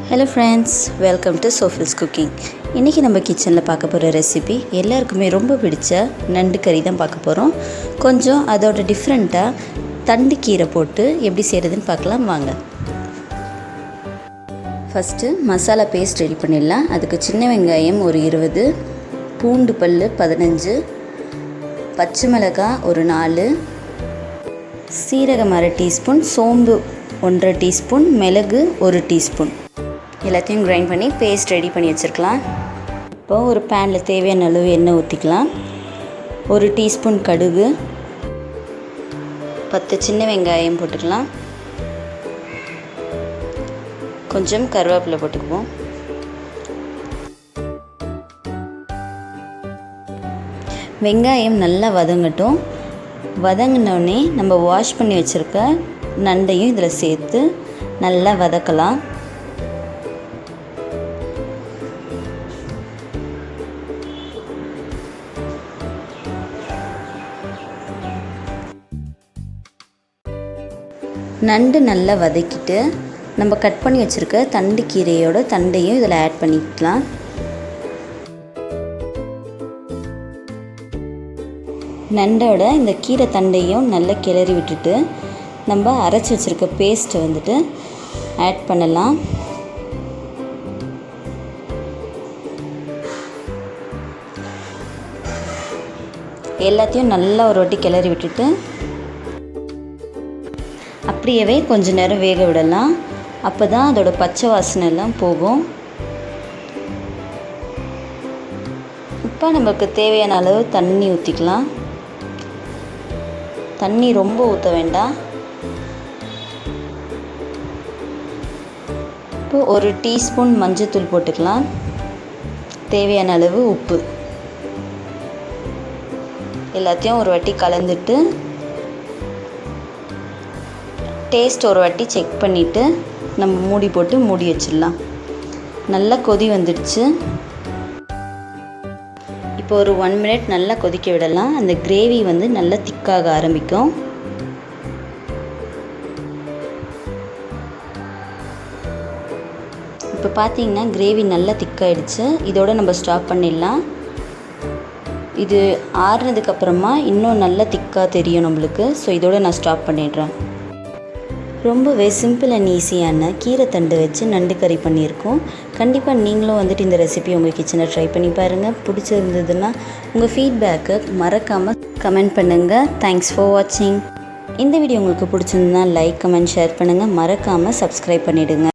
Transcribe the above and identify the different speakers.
Speaker 1: Hello friends, welcome to Sofel's cooking. இன்றைக்கி நம்ம கிச்சனில் பார்க்க போகிற ரெசிபி எல்லாருக்குமே ரொம்ப பிடிச்ச நண்டு கறி தான் பார்க்க போகிறோம். கொஞ்சம் அதோட டிஃப்ரெண்ட்டாக தண்டு கீரை போட்டு எப்படி செய்கிறதுன்னு பார்க்கலாம் வாங்க. ஃபஸ்ட்டு மசாலா பேஸ்ட் ரெடி பண்ணிடலாம். அதுக்கு சின்ன வெங்காயம் ஒரு 20, பூண்டு பல் 15, பச்சை மிளகாய் ஒரு 4, சீரகம் 1/2 டீஸ்பூன், சோம்பு 1/2 டீஸ்பூன், மிளகு 1 டீஸ்பூன் எல்லாத்தையும் கிரைண்ட் பண்ணி பேஸ்ட் ரெடி பண்ணி வச்சுருக்கலாம். இப்போது ஒரு பேனில் தேவையான அளவு எண்ணெய் ஊற்றிக்கலாம். 1 டீஸ்பூன் கடுகு, 10 சின்ன வெங்காயம் போட்டுக்கலாம். கொஞ்சம் கருவேப்பிலை போட்டுக்குவோம். வெங்காயம் நல்லா வதங்கட்டும். வதங்கினோடனே நம்ம வாஷ் பண்ணி வச்சுருக்க நண்டையும் இதில் சேர்த்து நல்லா வதக்கலாம். நண்டு நல்லா வதக்கிட்டு நம்ம கட் பண்ணி வச்சுருக்க தண்டு கீரையோட தண்டையும் இதில் ஆட் பண்ணிக்கலாம். நண்டோட இந்த கீரை தண்டையும் நல்லா கிளறி விட்டுட்டு நம்ம அரைச்சி வச்சுருக்க பேஸ்ட்டை வந்துட்டு ஆட் பண்ணலாம். எல்லாத்தையும் நல்லா ஒரு வாட்டி கிளறி விட்டுட்டு அப்படியே கொஞ்ச நேரம் வேக விடலாம். அப்போ தான் அதோட பச்சை வாசனை எல்லாம் போகும். இப்போ நமக்கு தேவையான அளவு தண்ணி ஊற்றிக்கலாம். தண்ணி ரொம்ப ஊற்ற வேண்டாம். இப்போ 1 டீஸ்பூன் மஞ்சள்தூள் போட்டுக்கலாம். தேவையான அளவு உப்பு எல்லாத்தையும் ஒரு வாட்டி கலந்துட்டு டேஸ்ட் ஒரு வாட்டி செக் பண்ணிவிட்டு நம்ம மூடி போட்டு மூடி வச்சிடலாம். நல்லா கொதி வந்துடுச்சு. இப்போ ஒரு 1 மினிட் நல்லா கொதிக்க விடலாம். அந்த கிரேவி வந்து நல்லா திக்காக ஆரம்பிக்கும். இப்போ பார்த்தீங்கன்னா கிரேவி நல்லா திக்காயிடுச்சு. இதோட நம்ம ஸ்டாப் பண்ணிடலாம். இது ஆறுனதுக்கப்புறமா இன்னும் நல்லா திக்காக தெரியும் நம்மளுக்கு. ஸோ இதோட நான் ஸ்டாப் பண்ணிடுறேன். ரொம்பவே சிம்பிள் அண்ட் ஈஸியான கீரை தண்டு வச்சு நண்டு கறி பண்ணியிருக்கோம். கண்டிப்பாக நீங்களும் வந்துட்டு இந்த ரெசிபி உங்கள் கிச்சனில் ட்ரை பண்ணி பாருங்கள். பிடிச்சிருந்ததுன்னா உங்கள் ஃபீட்பேக்கை மறக்காமல் கமெண்ட் பண்ணுங்கள். தேங்க்ஸ் ஃபார் வாட்சிங். இந்த வீடியோ உங்களுக்கு பிடிச்சிருந்ததுன்னா லைக், கமெண்ட், ஷேர் பண்ணுங்கள். மறக்காமல் சப்ஸ்கிரைப் பண்ணிவிடுங்க.